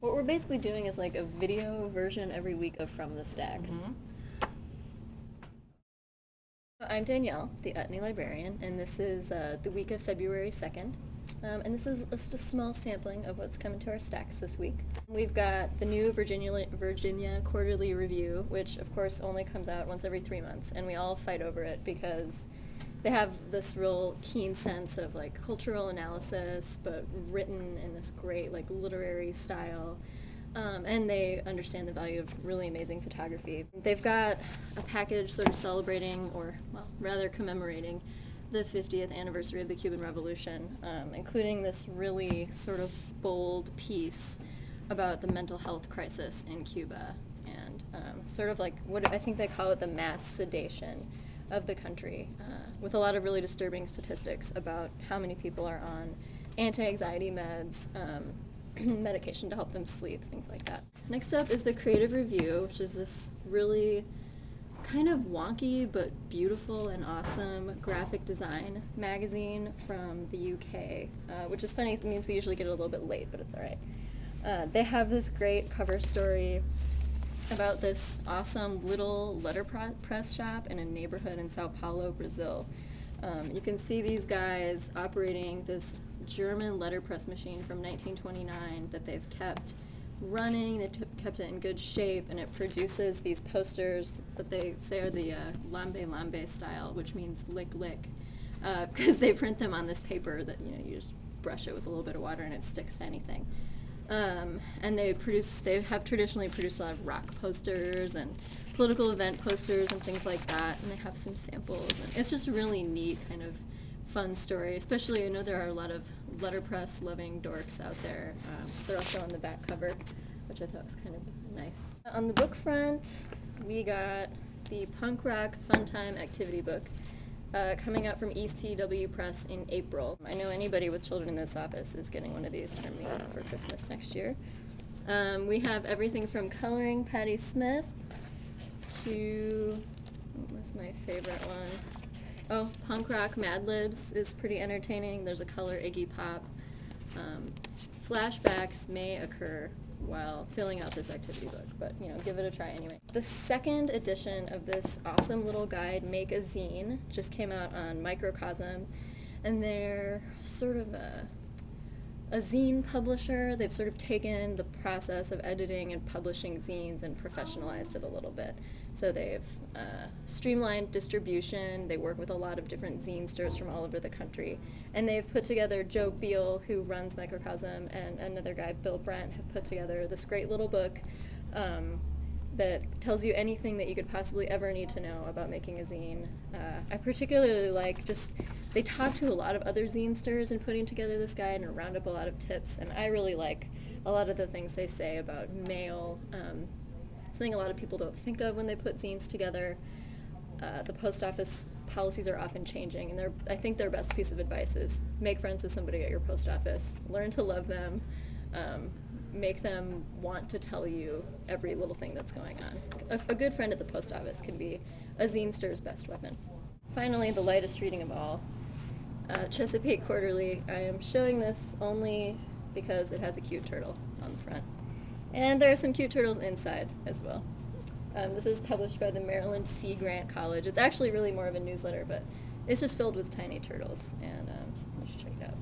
What we're basically doing is like a video version every week of From the Stacks. Mm-hmm. I'm Danielle, the Utne Librarian, and this is the week of February 2nd. And this is just a small sampling of what's coming to our stacks this week. We've got the new Virginia Quarterly Review, which of course only comes out once every 3 months, and we all fight over it because they have this real keen sense of like cultural analysis, but written in this great like literary style. And they understand the value of really amazing photography. They've got a package sort of celebrating, or well, rather commemorating, the 50th anniversary of the Cuban Revolution, including this really sort of bold piece about the mental health crisis in Cuba, and sort of like what I think they call it the mass sedation of the country, with a lot of really disturbing statistics about how many people are on anti-anxiety meds, medication to help them sleep, things like that. Next up is the Creative Review, which is this really kind of wonky but beautiful and awesome graphic design magazine from the UK, which is funny, it means we usually get it a little bit late, but it's all right. They have this great cover story about this awesome little letterpress shop in a neighborhood in Sao Paulo, Brazil. You can see these guys operating this German letterpress machine from 1929 that they've kept running, they've kept it in good shape, and it produces these posters that they say are the lambe lambe style, which means lick lick, because they print them on this paper that you just brush it with a little bit of water and it sticks to anything. And they have traditionally produced a lot of rock posters and political event posters and things like that, and they have some samples, and it's just a really neat kind of fun story, especially I know there are a lot of letterpress loving dorks out there. They're also on the back cover, which I thought was kind of nice. On the book front, we got the Punk Rock Fun Time Activity book coming out from ECW Press in April. I know anybody with children in this office is getting one of these from me for Christmas next year. We have everything from Coloring Patti Smith to, what was my favorite one? Oh, Punk Rock Mad Libs is pretty entertaining. There's a color Iggy Pop. Flashbacks may occur while filling out this activity book, but give it a try anyway. The second edition of this awesome little guide, Make a Zine, just came out on Microcosm, and they're sort of a zine publisher. They've sort of taken the process of editing and publishing zines and professionalized it a little bit. So they've streamlined distribution. They work with a lot of different zine stores from all over the country. And they've put together, Joe Beal, who runs Microcosm, and another guy, Bill Brent, have put together this great little book that tells you anything that you could possibly ever need to know about making a zine. I particularly like they talk to a lot of other zine stores in putting together this guide and round up a lot of tips, and I really like a lot of the things they say about mail, something a lot of people don't think of when they put zines together. The post office policies are often changing, and I think their best piece of advice is make friends with somebody at your post office, learn to love them, make them want to tell you every little thing that's going on. A good friend at the post office can be a zine store's best weapon. Finally, the lightest reading of all, Chesapeake Quarterly. I am showing this only because it has a cute turtle on the front. And there are some cute turtles inside as well. This is published by the Maryland Sea Grant College. It's actually really more of a newsletter, but it's just filled with tiny turtles, and you should check it out.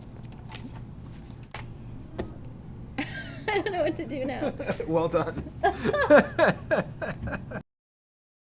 I don't know what to do now. Well done.